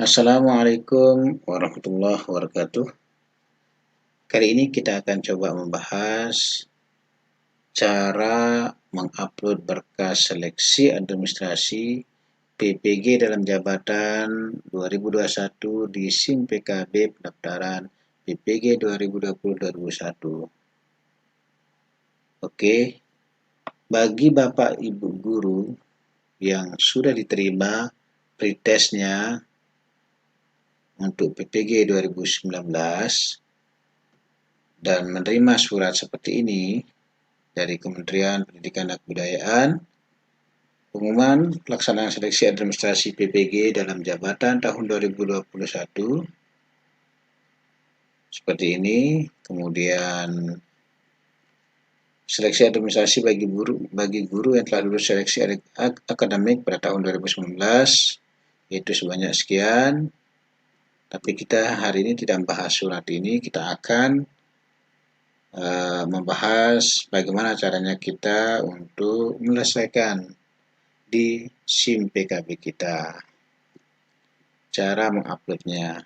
Assalamualaikum warahmatullahi wabarakatuh. Kali ini kita akan coba membahas cara mengupload berkas seleksi administrasi PPG dalam jabatan 2021 di SIM PKB pendaftaran PPG 2020-2021. Oke, bagi Bapak Ibu guru yang sudah diterima pretestnya untuk PPG 2019 dan menerima surat seperti ini dari Kementerian Pendidikan dan Kebudayaan, pengumuman pelaksanaan seleksi administrasi PPG dalam jabatan tahun 2021 seperti ini. Kemudian seleksi administrasi bagi guru yang telah lulus seleksi akademik pada tahun 2019 yaitu sebanyak sekian. Tapi kita hari ini tidak membahas surat ini, kita akan membahas bagaimana caranya kita untuk menyelesaikan di SIM PKB kita, cara menguploadnya.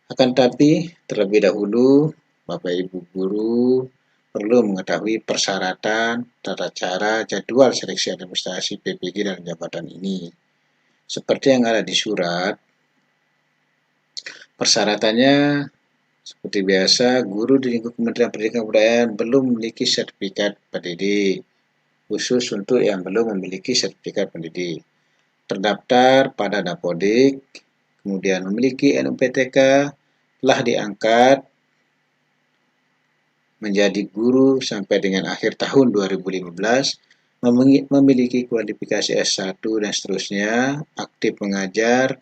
Akan tetapi terlebih dahulu Bapak Ibu guru perlu mengetahui persyaratan, tata cara, jadwal seleksi administrasi PPG dalam jabatan ini. Seperti yang ada di surat, persyaratannya seperti biasa, guru di lingkup Kementerian Pendidikan dan Kebudayaan belum memiliki sertifikat pendidik, khusus untuk yang belum memiliki sertifikat pendidik. Terdaftar pada Dapodik, kemudian memiliki NUPTK, telah diangkat menjadi guru sampai dengan akhir tahun 2015, memiliki kualifikasi S1 dan seterusnya, aktif mengajar.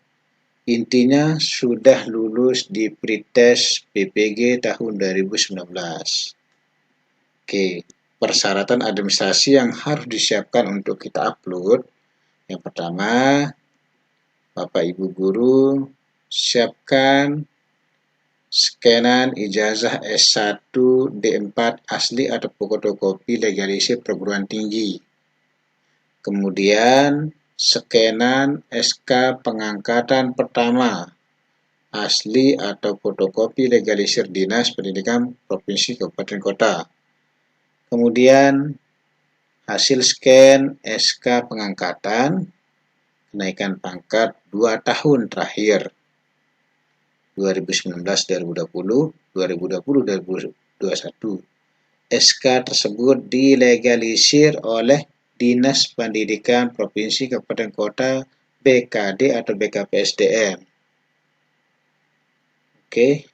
Intinya sudah lulus di pretest PPG tahun 2019. Oke, persyaratan administrasi yang harus disiapkan untuk kita upload. Yang pertama, Bapak Ibu guru siapkan scanan ijazah S1 D4 asli atau fotokopi legalisir perguruan tinggi. Kemudian scanan SK pengangkatan pertama asli atau fotokopi legalisir Dinas Pendidikan Provinsi Kabupaten Kota. Kemudian hasil scan SK pengangkatan kenaikan pangkat 2 tahun terakhir 2019-2020, 2020-2021. SK tersebut dilegalisir oleh Dinas Pendidikan Provinsi Kabupaten Kota, BKD atau BKPSDM. Oke.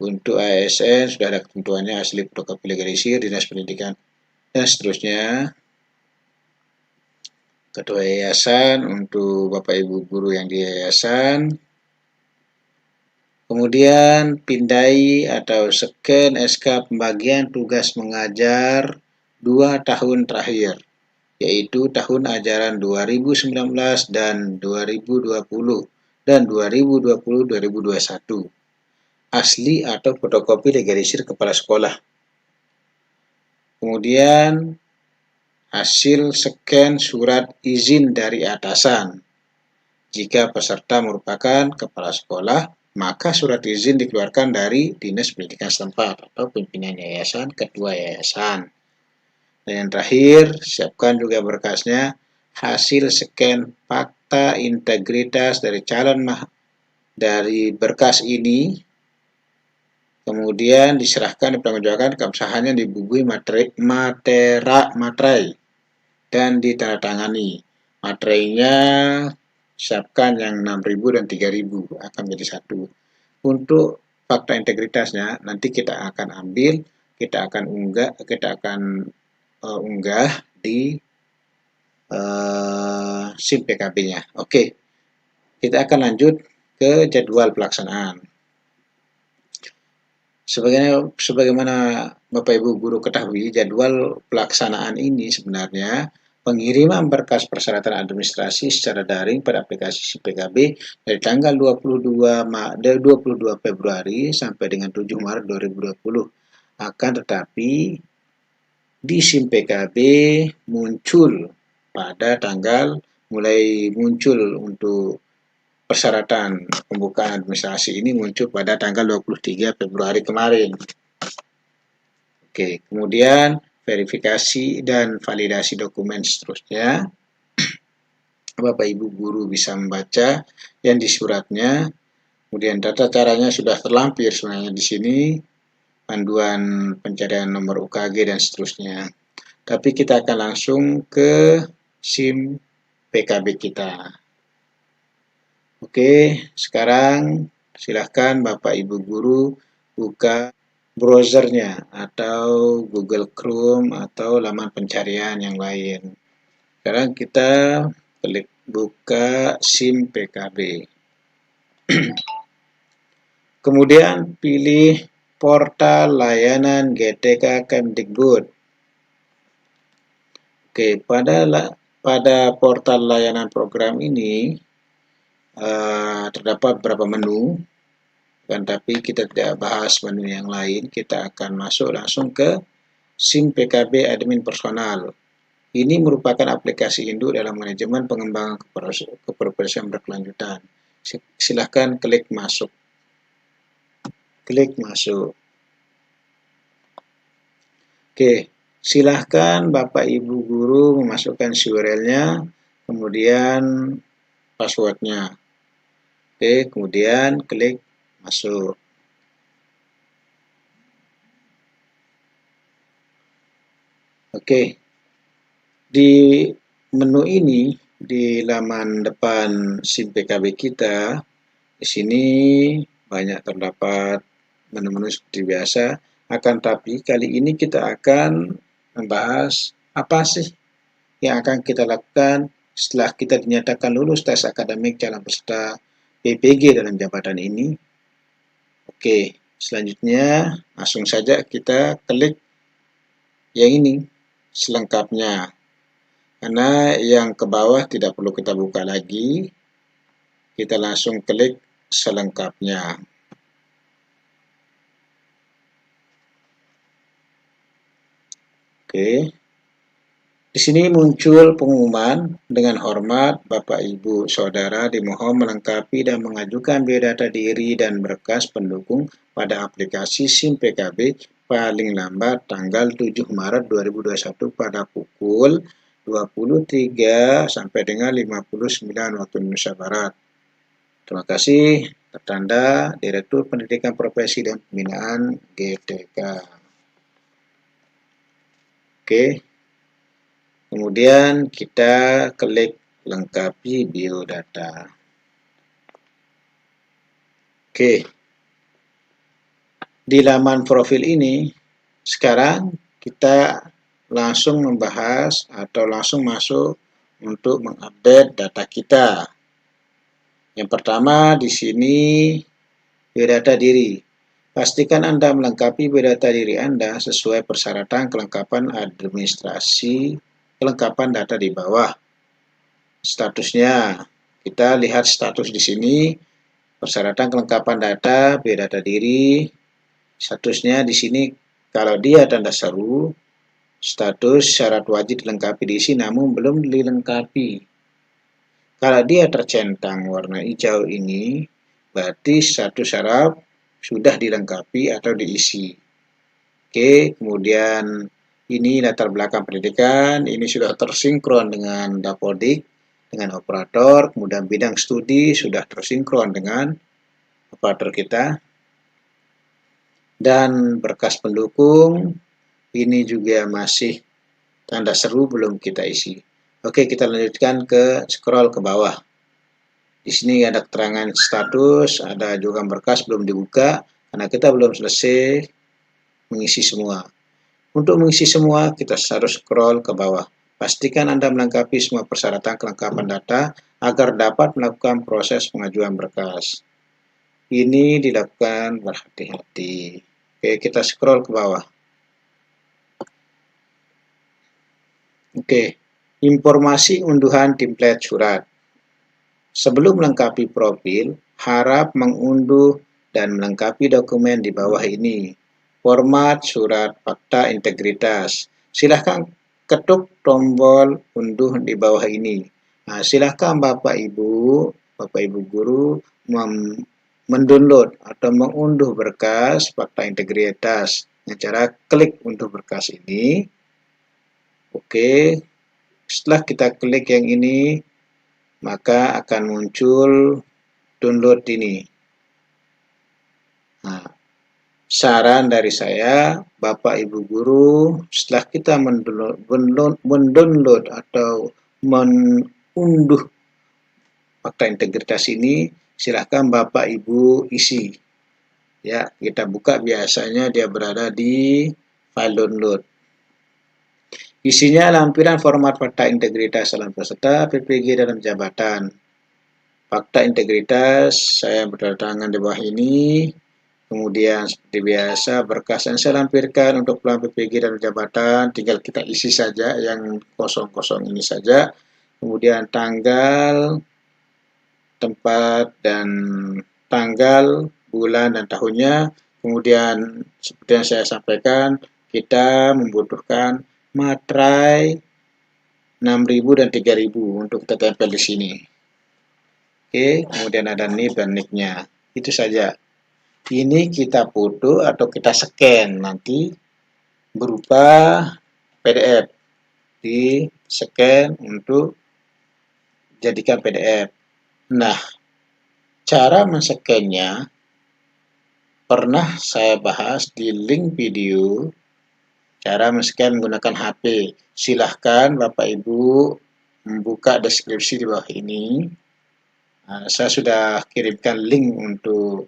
Untuk ASN sudah ada ketentuannya, asli fotokopi legalisir Dinas Pendidikan dan seterusnya. Ketua yayasan untuk Bapak Ibu guru yang di yayasan. Kemudian pindai atau scan SK pembagian tugas mengajar 2 tahun terakhir, yaitu tahun ajaran 2019 dan 2020 dan 2020-2021. Asli atau fotokopi legalisir kepala sekolah. Kemudian hasil scan surat izin dari atasan. Jika peserta merupakan kepala sekolah, maka surat izin dikeluarkan dari Dinas Pendidikan setempat atau pimpinan yayasan, ketua yayasan. Dan yang terakhir, siapkan juga berkasnya hasil scan fakta integritas dari calon dari berkas ini. Kemudian diserahkan dipertanggungjawabkan keabsahannya dibubuhi materai dan ditandatangani. Materainya siapkan yang 6.000 dan 3.000 akan menjadi satu. Untuk fakta integritasnya nanti kita akan ambil, kita akan unggah di SIM PKB-nya. Oke, kita akan lanjut ke jadwal pelaksanaan. Sebagaimana Bapak Ibu guru ketahui, jadwal pelaksanaan ini sebenarnya pengiriman berkas persyaratan administrasi secara daring pada aplikasi SIM PKB dari tanggal 22 Februari sampai dengan 7 Maret 2020. Akan tetapi di SIM PKB muncul pada tanggal mulai muncul untuk persyaratan pembukaan administrasi ini muncul pada tanggal 23 Februari kemarin. Oke, kemudian verifikasi dan validasi dokumen seterusnya. Bapak Ibu guru bisa membaca yang di suratnya. Kemudian tata caranya sudah terlampir sebenarnya di sini, panduan pencarian nomor UKG dan seterusnya. Tapi kita akan langsung ke SIM PKB kita. Oke, sekarang silahkan Bapak Ibu guru buka browsernya atau Google Chrome atau laman pencarian yang lain. Sekarang kita klik buka SIM PKB. Kemudian pilih portal layanan GTK Kemdikbud. Oke, pada portal layanan program ini terdapat beberapa menu, tapi kita tidak bahas menu yang lain. Kita akan masuk langsung ke SIM PKB Admin Personal. Ini merupakan aplikasi induk dalam manajemen pengembangan keprofesian berkelanjutan. Silahkan klik masuk. Klik masuk. Oke, silahkan Bapak Ibu guru memasukkan URL-nya, kemudian password-nya. Oke, kemudian klik masuk. Oke, di menu ini, di laman depan SIM PKB kita, di sini banyak terdapat menu-menu seperti biasa. Akan tapi kali ini kita akan membahas apa sih yang akan kita lakukan setelah kita dinyatakan lulus tes akademik calon peserta PPG dalam jabatan ini. Oke, selanjutnya langsung saja kita klik yang ini selengkapnya, karena yang ke bawah tidak perlu kita buka lagi, kita langsung klik selengkapnya. Oke, di sini muncul pengumuman, dengan hormat Bapak Ibu Saudara dimohon melengkapi dan mengajukan biodata diri dan berkas pendukung pada aplikasi SIM PKB paling lambat tanggal 7 Maret 2021 pada pukul 23 sampai dengan 59 waktu Indonesia Barat. Terima kasih. Tertanda Direktur Pendidikan Profesi dan Pembinaan GTK. Oke. Kemudian kita klik lengkapi biodata. Oke. Di laman profil ini, sekarang kita langsung membahas atau langsung masuk untuk mengupdate data kita. Yang pertama di sini biodata diri. Pastikan Anda melengkapi biodata diri Anda sesuai persyaratan kelengkapan administrasi kelengkapan data di bawah. Statusnya, kita lihat status di sini, persyaratan kelengkapan data, biodata diri. Statusnya di sini, kalau dia tanda seru, status syarat wajib dilengkapi diisi namun belum dilengkapi. Kalau dia tercentang warna hijau ini, berarti status syarat sudah dilengkapi atau diisi. Oke, kemudian ini latar belakang pendidikan, ini sudah tersinkron dengan Dapodik, dengan operator, kemudian bidang studi sudah tersinkron dengan operator kita. Dan berkas pendukung, ini juga masih tanda seru belum kita isi. Oke, kita lanjutkan ke scroll ke bawah. Di sini ada keterangan status, ada juga berkas belum dibuka, karena kita belum selesai mengisi semua. Untuk mengisi semua, kita harus scroll ke bawah. Pastikan Anda melengkapi semua persyaratan kelengkapan data agar dapat melakukan proses pengajuan berkas. Ini dilakukan berhati-hati. Oke, kita scroll ke bawah. Oke, informasi unduhan template surat. Sebelum melengkapi profil, harap mengunduh dan melengkapi dokumen di bawah ini. Format surat fakta integritas. Silahkan ketuk tombol unduh di bawah ini. Nah, silahkan Bapak Ibu Bapak Ibu guru mendownload atau mengunduh berkas fakta integritas dengan cara klik untuk berkas ini. Oke, setelah kita klik yang ini, maka akan muncul download ini. Nah, saran dari saya, Bapak Ibu guru, setelah kita mendownload atau mengunduh fakta integritas ini, silahkan Bapak Ibu isi. Ya, kita buka, biasanya dia berada di file download. Isinya lampiran format fakta integritas calon peserta PPG dalam jabatan. Fakta integritas saya bertangan di bawah ini. Kemudian seperti biasa berkas yang saya lampirkan untuk peluang PPG dalam jabatan, tinggal kita isi saja yang kosong-kosong ini saja. Kemudian tanggal, tempat, dan tanggal, bulan, dan tahunnya. Kemudian seperti yang saya sampaikan, kita membutuhkan materai 6.000 dan 3.000 untuk kita tempel di sini. Oke, kemudian ada NIP dan NIK-nya. Itu saja. Ini kita foto atau kita scan nanti berupa PDF. Di scan untuk jadikan PDF. Nah, cara men-scan-nya pernah saya bahas di link video. Cara men-scan menggunakan HP. Silahkan Bapak Ibu membuka deskripsi di bawah ini. Nah, saya sudah kirimkan link untuk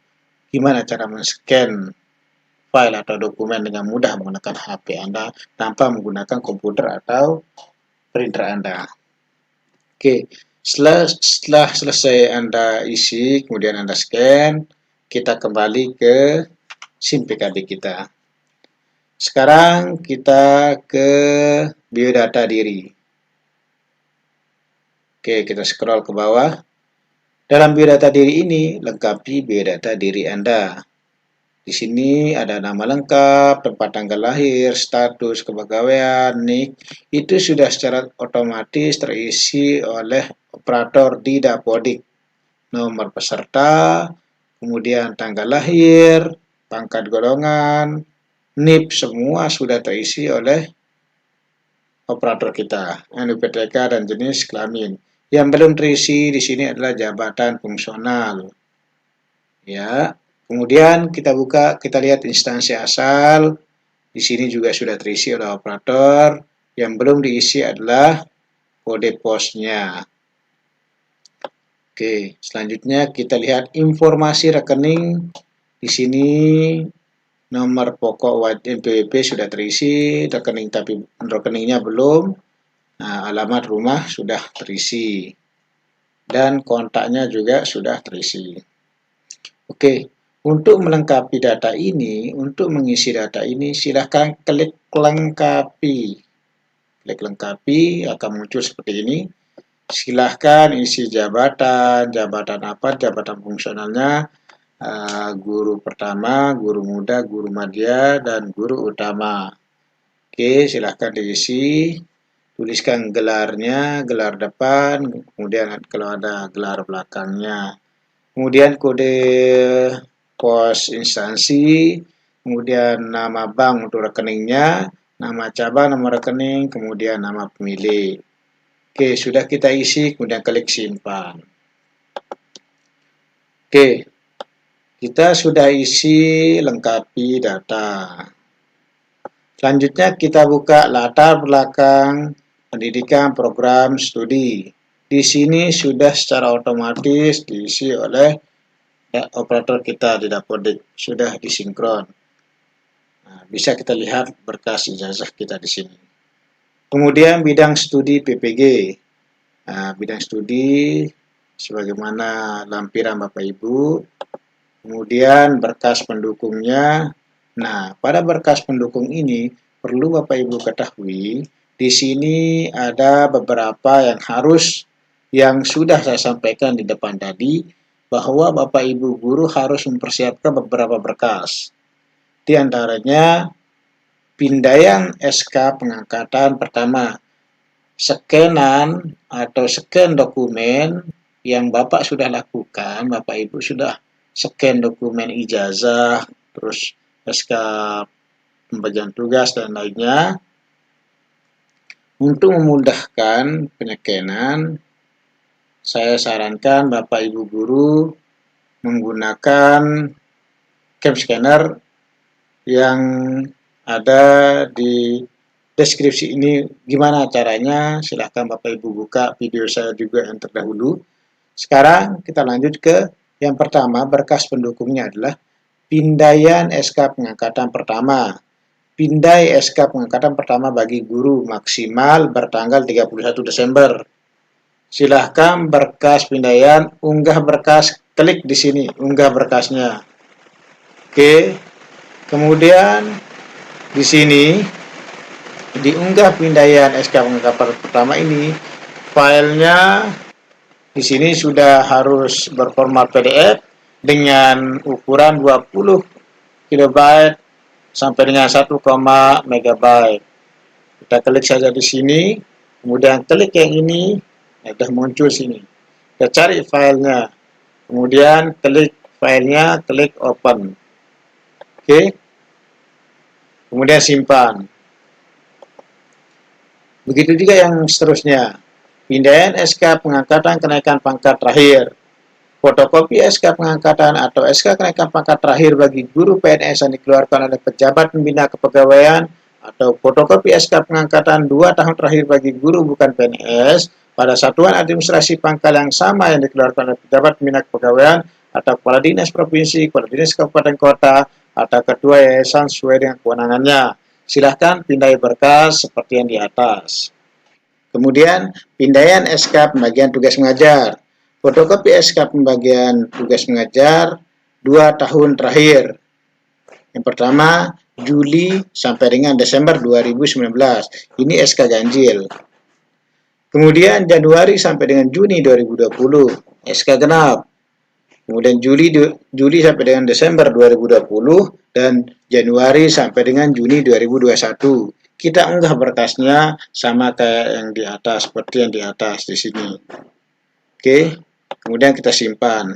gimana cara men-scan file atau dokumen dengan mudah menggunakan HP Anda tanpa menggunakan komputer atau printer Anda. Oke, setelah selesai Anda isi, kemudian Anda scan, kita kembali ke SIM PKB kita. Sekarang kita ke biodata diri. Oke, kita scroll ke bawah. Dalam biodata diri ini, lengkapi biodata diri Anda. Di sini ada nama lengkap, tempat tanggal lahir, status kepegawaian, NIK. Itu sudah secara otomatis terisi oleh operator di Dapodik. Nomor peserta, kemudian tanggal lahir, pangkat golongan, NIP, semua sudah terisi oleh operator kita, NIPTK dan jenis kelamin. Yang belum terisi di sini adalah jabatan fungsional. Ya, kemudian kita buka, kita lihat instansi asal. Di sini juga sudah terisi oleh operator. Yang belum diisi adalah kode posnya. Oke, selanjutnya kita lihat informasi rekening. Di sini nomor pokok wajib NPWP sudah terisi, rekeningnya belum. Nah, alamat rumah sudah terisi. Dan kontaknya juga sudah terisi. Oke, untuk melengkapi data ini, untuk mengisi data ini, silahkan klik lengkapi. Klik lengkapi, akan muncul seperti ini. Silahkan isi jabatan, jabatan apa, jabatan fungsionalnya, guru pertama, guru muda, guru madya, dan guru utama. Oke, silahkan diisi. Tuliskan gelarnya, gelar depan, kemudian kalau ada gelar belakangnya. Kemudian kode pos instansi, kemudian nama bank untuk rekeningnya, nama cabang, nomor rekening, kemudian nama pemilih. Oke, sudah kita isi, kemudian klik simpan. Oke, kita sudah isi lengkapi data. Selanjutnya kita buka latar belakang pendidikan program studi. Di sini sudah secara otomatis diisi oleh operator kita di Dapodik, sudah disinkron. Nah, bisa kita lihat berkas ijazah kita di sini. Kemudian bidang studi PPG. Nah, bidang studi sebagaimana lampiran Bapak Ibu. Kemudian berkas pendukungnya. Nah, pada berkas pendukung ini perlu Bapak Ibu ketahui, di sini ada beberapa yang sudah saya sampaikan di depan tadi, bahwa Bapak Ibu guru harus mempersiapkan beberapa berkas. Di antaranya pindaian SK pengangkatan pertama, scanan atau scan dokumen yang Bapak sudah lakukan, Bapak Ibu sudah scan dokumen ijazah, terus SK pembagian tugas dan lainnya. Untuk memudahkan penyekenan, saya sarankan Bapak Ibu guru menggunakan cam scanner yang ada di deskripsi ini. Gimana caranya? Silahkan Bapak Ibu buka video saya juga yang terdahulu. Sekarang kita lanjut ke yang pertama, berkas pendukungnya adalah pindaian SK pengangkatan pertama. Pindai SK pengangkatan pertama bagi guru maksimal bertanggal 31 Desember. Silahkan berkas pindaian, unggah berkas, klik di sini, unggah berkasnya. Oke, kemudian di sini diunggah pindaian SK pengangkatan pertama ini, filenya di sini sudah harus berformat PDF dengan ukuran 20 KB sampai dengan 1, MB. Kita klik saja di sini, kemudian klik yang ini, sudah muncul sini. Kita cari filenya, kemudian klik filenya, klik open. Oke, kemudian simpan. Begitu juga yang seterusnya. Pindaian SK pengangkatan kenaikan pangkat terakhir. Fotokopi SK pengangkatan atau SK kenaikan pangkat terakhir bagi guru PNS yang dikeluarkan oleh pejabat pembina kepegawaian atau fotokopi SK pengangkatan 2 tahun terakhir bagi guru bukan PNS pada satuan administrasi pangkal yang sama yang dikeluarkan oleh pejabat pembina kepegawaian atau kepala dinas provinsi, kepala dinas kabupaten kota, atau ketua yayasan sesuai dengan kewenangannya. Silahkan pindai berkas seperti yang di atas. Kemudian pindaian SK pembagian tugas mengajar. Fotokopi SK pembagian tugas mengajar 2 tahun terakhir. Yang pertama, Juli sampai dengan Desember 2019. Ini SK ganjil. Kemudian Januari sampai dengan Juni 2020, SK genap. Kemudian Juli sampai dengan Desember 2020 dan Januari sampai dengan Juni 2021. Kita unggah berkasnya sama kayak yang di atas, seperti yang di atas di sini. Oke. Kemudian kita simpan.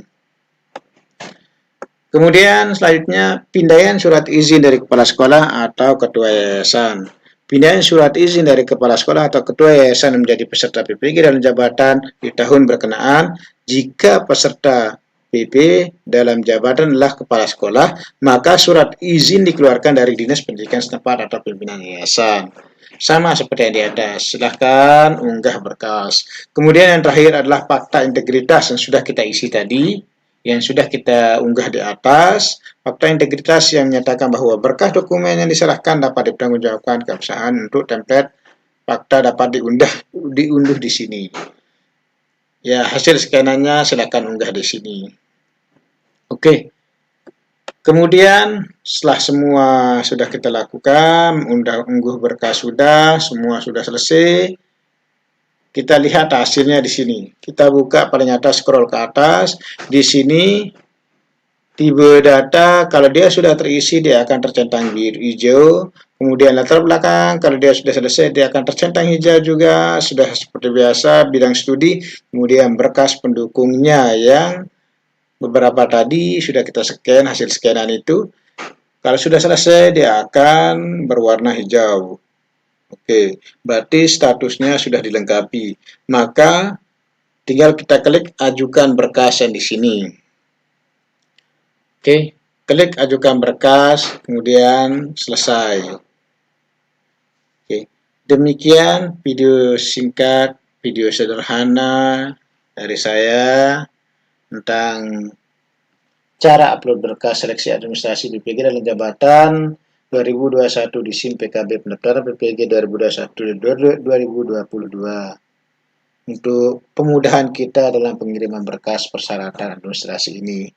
Kemudian selanjutnya pindaian surat izin dari kepala sekolah atau ketua yayasan. Pindaian surat izin dari kepala sekolah atau ketua yayasan menjadi peserta PPG dalam jabatan di tahun berkenaan jika peserta PP dalam jabatan adalah kepala sekolah, maka surat izin dikeluarkan dari Dinas Pendidikan setempat atau pimpinan yayasan. Sama seperti yang di atas, silahkan unggah berkas. Kemudian yang terakhir adalah fakta integritas yang sudah kita isi tadi, yang sudah kita unggah di atas. Fakta integritas yang menyatakan bahwa berkas dokumen yang diserahkan dapat dipertanggungjawabkan keabsahan untuk template fakta dapat diunduh di sini. Ya, hasil scanannya silakan unggah di sini. Oke. Kemudian setelah semua sudah kita lakukan, unggah berkas sudah, semua sudah selesai. Kita lihat hasilnya di sini. Kita buka paling atas, scroll ke atas. Di sini tipe data, kalau dia sudah terisi dia akan tercentang biru hijau. Kemudian latar belakang, kalau dia sudah selesai dia akan tercentang hijau juga. Sudah seperti biasa bidang studi. Kemudian berkas pendukungnya yang beberapa tadi sudah kita scan hasil scanan itu. Kalau sudah selesai dia akan berwarna hijau. Oke, berarti statusnya sudah dilengkapi. Maka tinggal kita klik ajukan berkas yang di sini. Oke, klik ajukan berkas, kemudian selesai. Oke, demikian video singkat, video sederhana dari saya tentang cara upload berkas seleksi administrasi PPG dalam jabatan 2021 di SIM PKB pendaftaran PPG 2021-2022 untuk pemudahan kita dalam pengiriman berkas persyaratan administrasi ini.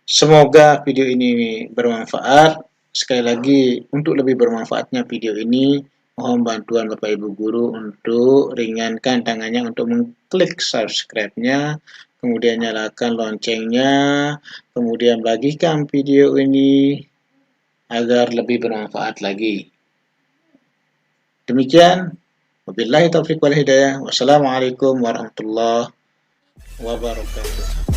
Semoga video ini bermanfaat. Sekali lagi, untuk lebih bermanfaatnya video ini, mohon bantuan Bapak Ibu Guru untuk ringankan tangannya untuk mengklik subscribe-nya, kemudian nyalakan loncengnya, kemudian bagikan video ini agar lebih bermanfaat lagi. Demikian, wabillahi taufiq wal hidayah. Wassalamualaikum warahmatullahi wabarakatuh.